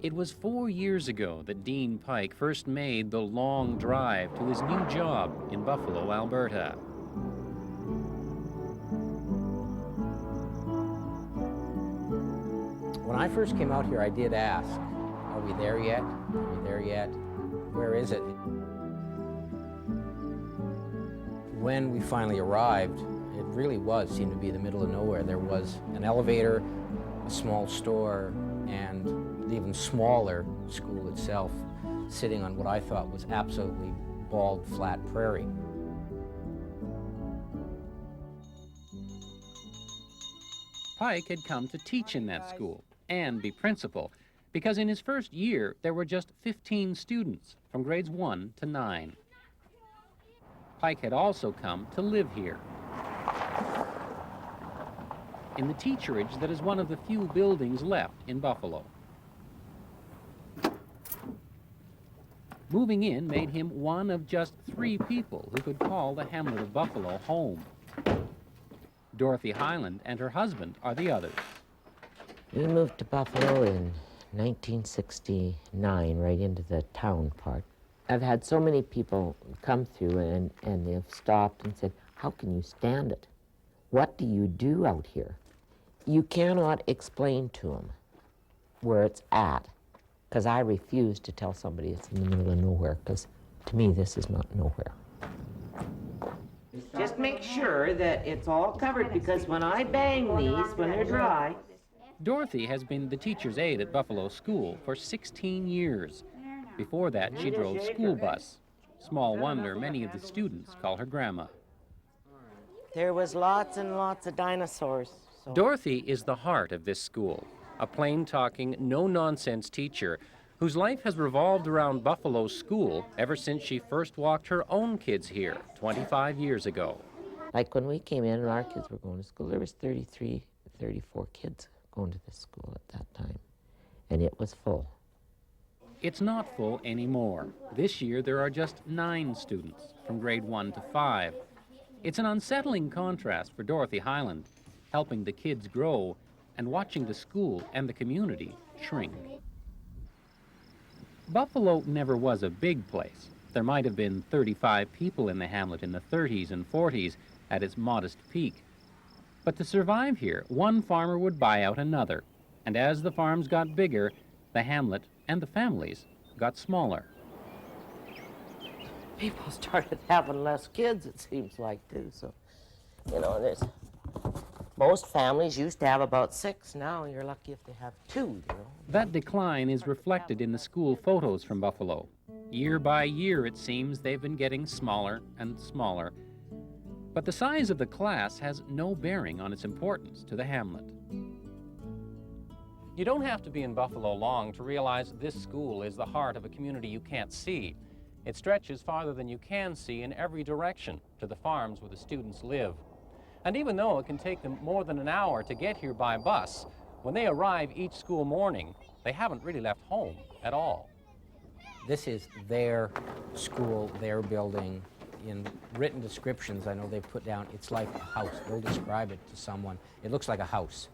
It was 4 years ago that Dean Pike first made the long drive to his new job in Buffalo, Alberta. When I first came out here, I did ask, are we there yet? Are we there yet? Where is it? When we finally arrived, it really seemed to be the middle of nowhere. There was an elevator, a small store, and the even smaller school itself, sitting on what I thought was absolutely bald, flat prairie. Pike had come to teach in that school and be principal, because in his first year there were just 15 students from grades 1 to 9. Pike had also come to live here, in the teacherage that is one of the few buildings left in Buffalo. Moving in made him one of just 3 people who could call the hamlet of Buffalo home. Dorothy Hyland and her husband are the others. We moved to Buffalo in 1969, right into the town part. I've had so many people come through and they've stopped and said, how can you stand it? What do you do out here? You cannot explain to them where it's at, because I refuse to tell somebody it's in the middle of nowhere, because to me this is not nowhere. Just make sure that it's all covered, because when I bang these, when they're dry... Dorothy has been the teacher's aide at Buffalo School for 16 years. Before that, she drove school bus. Small wonder many of the students call her Grandma. There was lots and lots of dinosaurs. So. Dorothy is the heart of this school, a plain-talking, no-nonsense teacher whose life has revolved around Buffalo School ever since she first walked her own kids here 25 years ago. Like when we came in and our kids were going to school, there was 33, 34 kids going to this school at that time, and it was full. It's not full anymore. This year there are just 9 students from grade 1 to 5. It's an unsettling contrast for Dorothy Hyland, helping the kids grow and watching the school and the community shrink. Buffalo never was a big place. There might have been 35 people in the hamlet in the 30s and 40s at its modest peak. But to survive here, one farmer would buy out another, and as the farms got bigger, the hamlet and the families got smaller. People started having less kids, it seems like, too, so, you know, most families used to have about 6. Now you're lucky if they have 2, you know. That decline is reflected in the school photos from Buffalo. Year by year, it seems, they've been getting smaller and smaller. But the size of the class has no bearing on its importance to the hamlet. You don't have to be in Buffalo long to realize this school is the heart of a community you can't see. It stretches farther than you can see in every direction to the farms where the students live. And even though it can take them more than an hour to get here by bus, when they arrive each school morning, they haven't really left home at all. This is their school, their building. In written descriptions, I know they've put down, it's like a house. They'll describe it to someone. It looks like a house.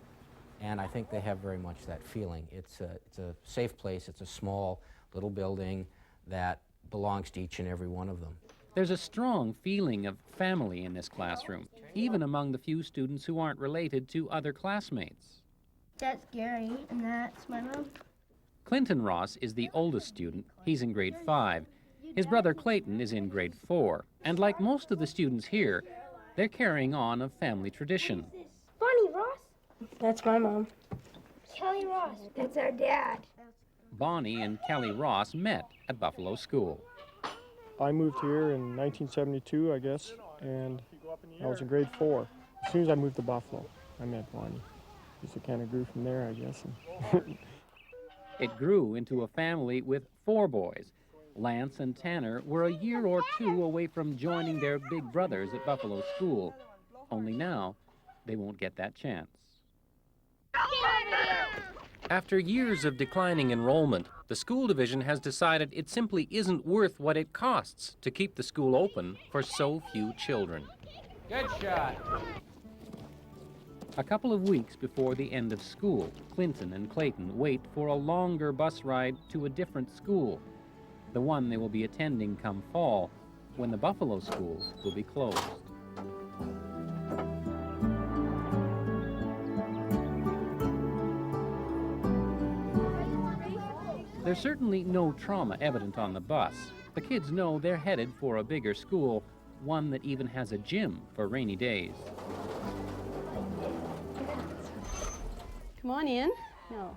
And I think they have very much that feeling. It's a safe place. It's a small little building that belongs to each and every one of them. There's a strong feeling of family in this classroom, even among the few students who aren't related to other classmates. That's Gary, and that's my mom. Clinton Ross is the oldest student. He's in grade 5. His brother Clayton is in grade 4. And like most of the students here, they're carrying on a family tradition. Bonnie Ross? That's my mom. Kelly Ross. That's our dad. Bonnie and Kelly Ross met at Buffalo School. I moved here in 1972, I guess, and I was in grade 4. As soon as I moved to Buffalo, I met Bonnie. Just kind of grew from there, I guess. It grew into a family with 4 boys. Lance and Tanner were a year or 2 away from joining their big brothers at Buffalo School. Only now, they won't get that chance. After years of declining enrollment, the school division has decided it simply isn't worth what it costs to keep the school open for so few children. Good shot. A couple of weeks before the end of school, Clinton and Clayton wait for a longer bus ride to a different school, the one they will be attending come fall, when the Buffalo school will be closed. There's certainly no trauma evident on the bus. The kids know they're headed for a bigger school, one that even has a gym for rainy days. Come on in. No.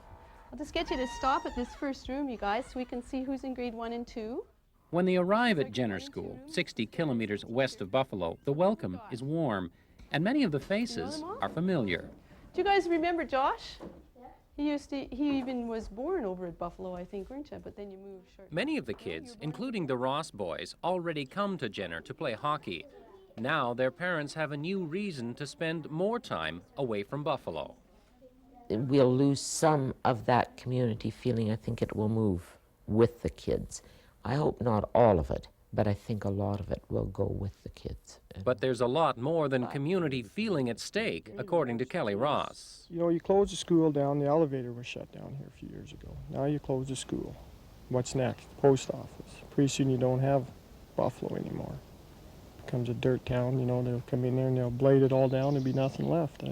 I'll just get you to stop at this first room, you guys, so we can see who's in grade 1 and 2. When they arrive at Jenner School, 60 kilometers west of Buffalo, the welcome is warm, and many of the faces are familiar. Do you guys remember Josh? He even was born over at Buffalo, I think, weren't you? But then you moved shortly. Many of the kids, including the Ross boys, already come to Jenner to play hockey. Now their parents have a new reason to spend more time away from Buffalo. We'll lose some of that community feeling. I think it will move with the kids. I hope not all of it, but I think a lot of it will go with the kids. But there's a lot more than community feeling at stake, according to Kelly Ross. You know, you close the school down, the elevator was shut down here a few years ago. Now you close the school. What's next? Post office. Pretty soon you don't have Buffalo anymore. It becomes a dirt town, you know, they'll come in there and they'll blade it all down, there'll be nothing left.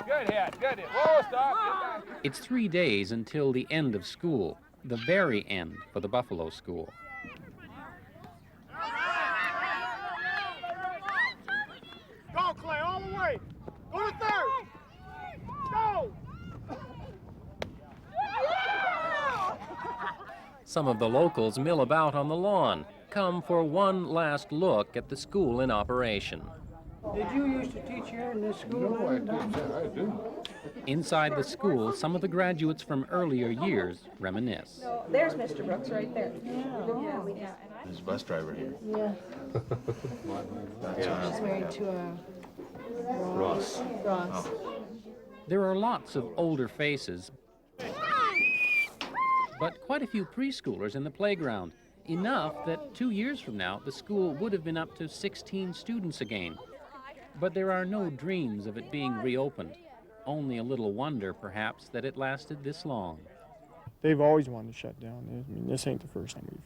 Good hit, good hit. Whoa, stop. It's 3 days until the end of school, the very end for the Buffalo school. Go, Clay, all the way. Go to third. Go. Some of the locals mill about on the lawn, come for one last look at the school in operation. Did you used to teach here in this school? No, I didn't. I didn't. Inside the school, some of the graduates from earlier years reminisce. There's Mr. Brooks right there. There's a bus driver here. Yeah. Yeah. She's married to a Ross. Ross. There are lots of older faces, but quite a few preschoolers in the playground. Enough that 2 years from now, the school would have been up to 16 students again. But there are no dreams of it being reopened. Only a little wonder, perhaps, that it lasted this long. They've always wanted to shut down. I mean, this ain't the first time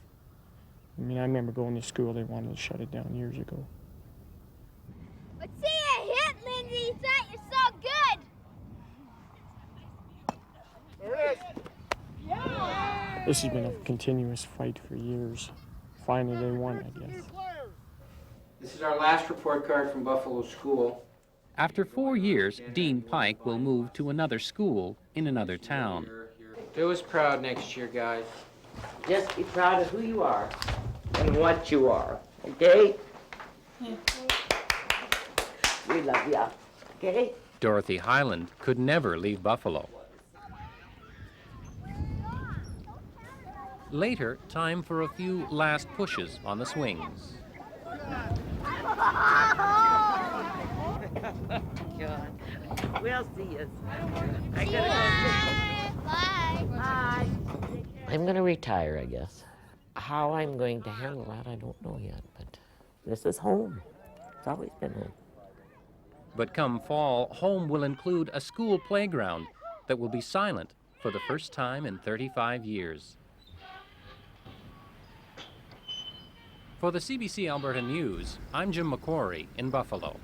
I remember going to school, they wanted to shut it down years ago. Let's see a hit, Lindsay. That you're so good. There it is. This has been a continuous fight for years. Finally, they won, I guess. This is our last report card from Buffalo School. After 4 years, Dean Pike will move to another school in another town. Do us proud next year, guys. Just be proud of who you are and what you are, okay? We love ya, okay? Dorothy Highland could never leave Buffalo. Later, time for a few last pushes on the swings. God. We'll see you. Bye. I'm going to retire, I guess. How I'm going to handle that, I don't know yet, but this is home. It's always been home. But come fall, home will include a school playground that will be silent for the first time in 35 years. For the CBC Alberta News, I'm Jim McQuarrie in Buffalo.